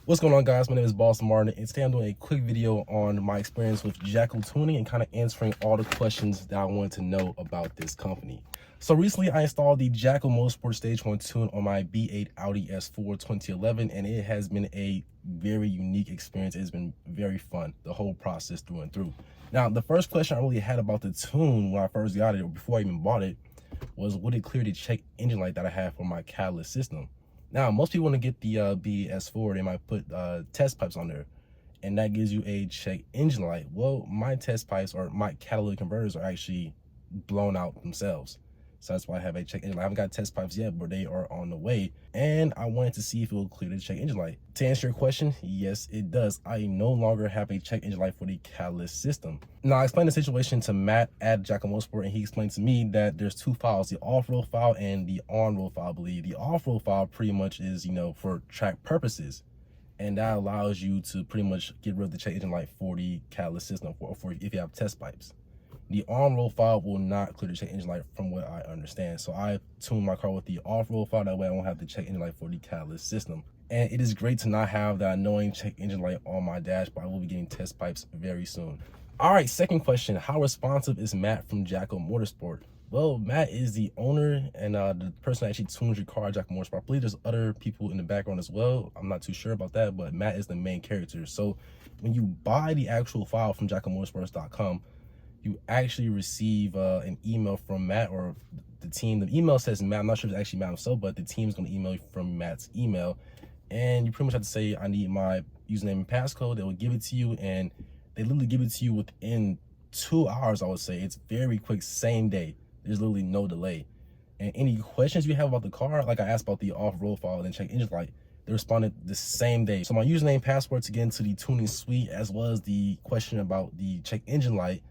What's going on, guys? My name is Boss Martin, and today I'm doing a quick video on my experience with Jackal tuning and kind of answering all the questions that I wanted to know about this company. So recently I installed the Jackal Motorsport Stage 1 tune on my B8 Audi S4 2011, and it has been a very unique experience. It's been very fun, the whole process through and through. Now, the first question I really had about the tune when I first got it, or before I even bought it, was would it clear the check engine light that I have for my catalyst system? Now, most people want to get the BS4, they might put test pipes on there, and that gives you a check engine light. Well, my test pipes or my catalytic converters are actually blown out themselves. So that's why I have a check engine light. I haven't got test pipes yet, but they are on the way. And I wanted to see if it will clear the check engine light. To answer your question, yes, it does. I no longer have a check engine light for the catalyst system. Now, I explained the situation to Matt at Jackal Motorsport, and he explained to me that there's two files, the off-road file and the on-road file, I believe. The off-road file pretty much is, for track purposes. And that allows you to pretty much get rid of the check engine light for the catalyst system for if you have test pipes. The on-road file will not clear the check engine light from what I understand. So I tuned my car with the off-road file. That way I won't have the check engine light for the catalyst system. And it is great to not have that annoying check engine light on my dash, but I will be getting test pipes very soon. All right, second question. How responsive is Matt from Jackal Motorsport? Well, Matt is the owner and the person that actually tunes your car at Jackal Motorsport. I believe there's other people in the background as well. I'm not too sure about that, but Matt is the main character. So when you buy the actual file from jackalmotorsports.com, you actually receive an email from Matt or the team. The email says Matt. I'm not sure if it's actually Matt himself, but the team's going to email you from Matt's email. And you pretty much have to say, I need my username and passcode. They will give it to you, and they literally give it to you within 2 hours, I would say. It's very quick, same day. There's literally no delay. And any questions you have about the car, like I asked about the off-road file and check engine light, they responded the same day. So my username, password to get into the tuning suite, as well as the question about the check engine light,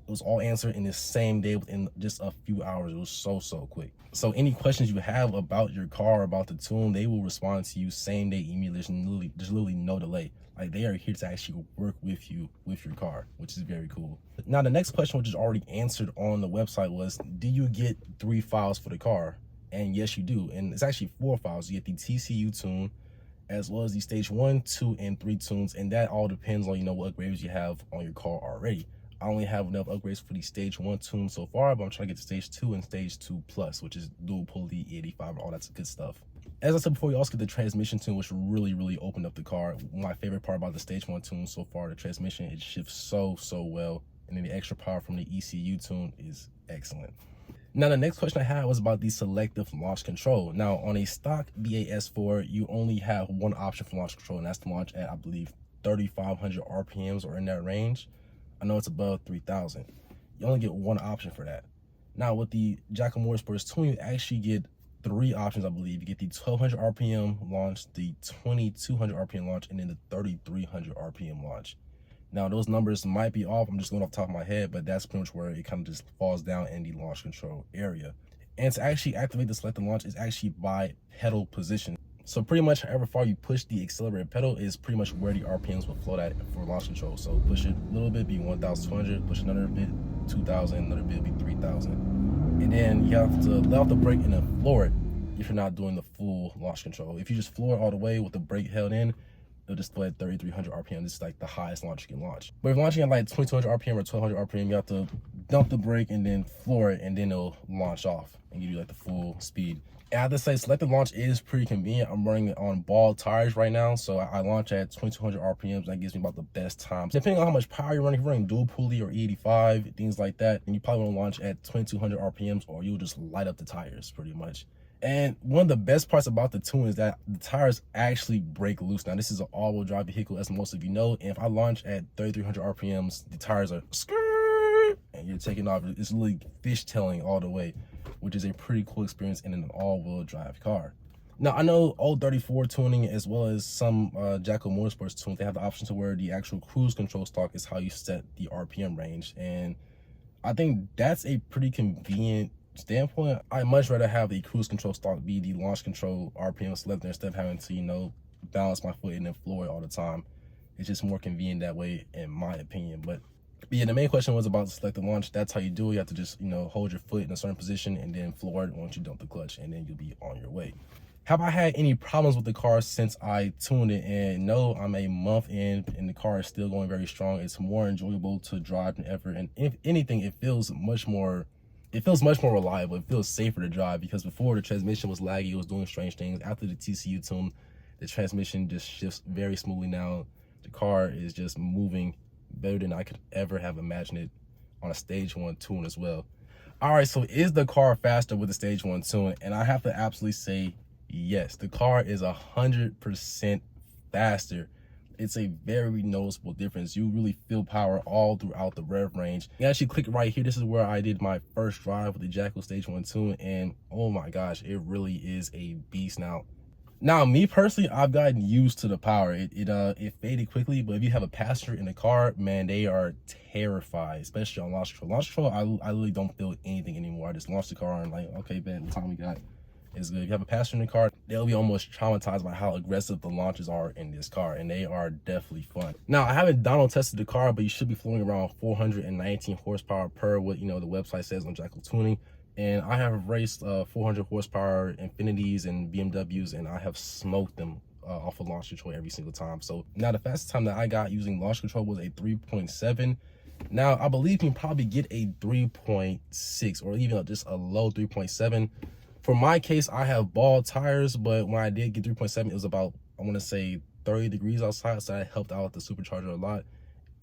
it was all answered in the same day within just a few hours. It was so quick. So any questions you have about your car, about the tune, they will respond to you same day, immediately. There's literally no delay. Like, they are here to actually work with you with your car, which is very cool. Now, the next question, which is already answered on the website, was, do you get 3 files for the car? And yes, you do. And it's actually 4 files. You get the TCU tune, as well as the stage 1, 2, and 3 tunes. And that all depends on, what upgrades you have on your car already. I only have enough upgrades for the stage 1 tune so far, but I'm trying to get to stage 2 and stage 2 plus, which is dual pulley, 85, all that good stuff. As I said before, you also get the transmission tune, which really opened up the car. My favorite part about the stage 1 tune so far, the transmission, it shifts so well. And then the extra power from the ECU tune is excellent. Now, the next question I had was about the selective launch control. Now, on a stock BAS4, you only have one option for launch control, and that's to launch at, I believe, 3,500 RPMs or in that range. I know it's above 3,000. You only get one option for that. Now, with the Jackal Motorsports tune, you actually get 3 options, I believe. You get the 1,200 RPM launch, the 2,200 RPM launch, and then the 3,300 RPM launch. Now, those numbers might be off. I'm just going off the top of my head, but that's pretty much where it kind of just falls down in the launch control area. And to actually activate the selected launch is actually by pedal position. So pretty much however far you push the accelerator pedal is pretty much where the RPMs will float at for launch control. So push it a little bit, be 1,200, push another bit, 2,000, another bit, be 3,000. And then you have to let off the brake and then floor it if you're not doing the full launch control. If you just floor it all the way with the brake held in, it'll just float at 3,300 RPM. This is like the highest launch you can launch. But if you're launching at like 2,200 RPM or 1,200 RPM, you have to dump the brake and then floor it, and then it'll launch off and give you like the full speed. And I have to say, selected launch is pretty convenient. I'm running it on ball tires right now, so I launch at 2,200 RPMs. That gives me about the best times. Depending on how much power you're running, if you're running dual pulley or 85, things like that, and you probably want to launch at 2,200 RPMs, or you'll just light up the tires pretty much. And one of the best parts about the tune is that the tires actually break loose. Now, this is an all-wheel drive vehicle, as most of you know, and if I launch at 3,300 RPMs, the tires are skirt, and you're taking off. It's literally fishtailing all the way, which is a pretty cool experience in an all-wheel drive car. Now, I know old 34 tuning, as well as some Jackal Motorsports tunes, they have the option to where the actual cruise control stalk is how you set the RPM range. And I think that's a pretty convenient standpoint. I'd much rather have the cruise control stalk be the launch control RPM selector instead of having to, balance my foot and then floor it all the time. It's just more convenient that way, in my opinion. But yeah, the main question was about selective launch. That's how you do it. You have to just, hold your foot in a certain position and then floor it once you dump the clutch, and then you'll be on your way. Have I had any problems with the car since I tuned it? And no, I'm a month in and the car is still going very strong. It's more enjoyable to drive than ever. And if anything, it feels much more reliable. It feels safer to drive, because before the transmission was laggy, it was doing strange things. After the TCU tune, the transmission just shifts very smoothly now. The car is just moving better than I could ever have imagined it on a stage 1 tune as well. All right, so is the car faster with the stage 1 tune? And I have to absolutely say yes. The car is 100% faster. It's a very noticeable difference. You really feel power all throughout the rev range. You actually click right here. This is where I did my first drive with the Jackal stage 1 tune, and oh my gosh, it really is a beast now. Now, me personally, I've gotten used to the power. It faded quickly, but if you have a passenger in the car, man, they are terrified, especially on launch control. Launch control, I really don't feel anything anymore. I just launch the car and like, okay, man, what time we got is good. If you have a passenger in the car, they'll be almost traumatized by how aggressive the launches are in this car, and they are definitely fun. Now, I haven't dyno tested the car, but you should be flowing around 419 horsepower per what the website says on Jackal Tuning. And I have raced 400 horsepower Infinities and BMWs, and I have smoked them off of launch control every single time. So now the fastest time that I got using launch control was a 3.7. Now I believe you can probably get a 3.6 or even just a low 3.7. For my case, I have ball tires, but when I did get 3.7, it was about, I want to say 30 degrees outside, so that helped out the supercharger a lot.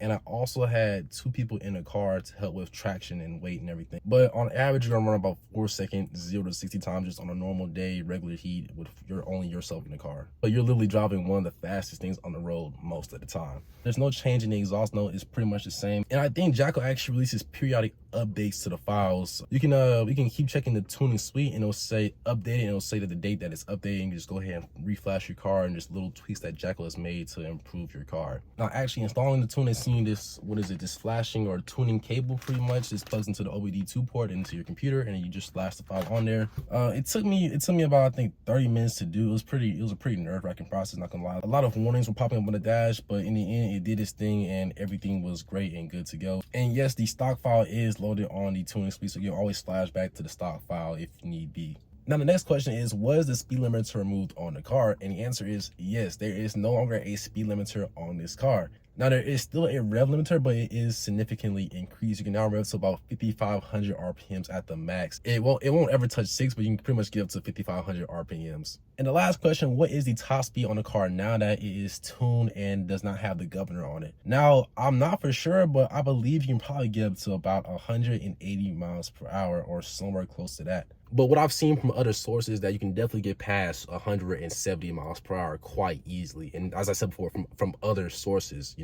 And I also had 2 people in the car to help with traction and weight and everything. But on average, you're gonna run about 4 seconds, 0 to 60 times just on a normal day, regular heat, with only yourself in the car. But you're literally driving one of the fastest things on the road most of the time. There's no change in the exhaust note. It's pretty much the same. And I think Jackal actually releases periodic updates to the files. You can keep checking the tuning suite, and it'll say updated, and it'll say that the date that it's updating. Just go ahead and reflash your car, and just little tweaks that Jackal has made to improve your car. Now, actually installing the tune and seeing this, this flashing or tuning cable, pretty much just plugs into the OBD2 port into your computer, and then you just flash the file on there. It took me about, I think, 30 minutes to do. It was a pretty nerve-wracking process, not gonna lie. A lot of warnings were popping up on the dash, but in the end, it did its thing, and everything was great and good to go. And yes, the stock file is loaded on the tuning suite, so you'll always flash back to the stock file if need be. Now, the next question is, was the speed limiter removed on the car? And the answer is yes, there is no longer a speed limiter on this car. Now, there is still a rev limiter, but it is significantly increased. You can now rev to about 5,500 RPMs at the max. It won't ever touch 6, but you can pretty much get up to 5,500 RPMs. And the last question, what is the top speed on the car now that it is tuned and does not have the governor on it? Now, I'm not for sure, but I believe you can probably get up to about 180 miles per hour or somewhere close to that. But what I've seen from other sources is that you can definitely get past 170 miles per hour quite easily. And as I said before, from other sources,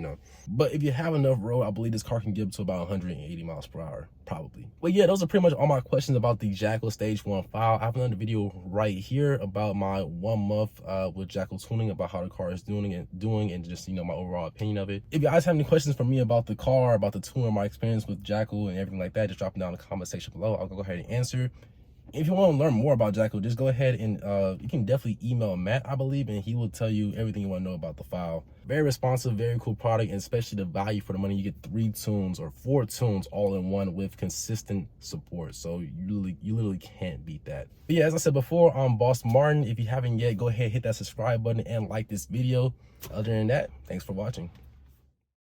But if you have enough road, I believe this car can get up to about 180 miles per hour, probably. But yeah, those are pretty much all my questions about the Jackal Stage 1 file. I have another video right here about my 1 month with Jackal tuning, about how the car is doing and just, my overall opinion of it. If you guys have any questions for me about the car, about the tuner, my experience with Jackal and everything like that, just drop them down in the comment section below. I'll go ahead and answer. If you want to learn more about Jackal, just go ahead and you can definitely email Matt, I believe, and he will tell you everything you want to know about the file. Very responsive, very cool product, and especially the value for the money. You get 3 tunes or 4 tunes all in one with consistent support. So you literally can't beat that. But yeah, as I said before, I'm Boss Martin. If you haven't yet, go ahead, hit that subscribe button and like this video. Other than that, thanks for watching.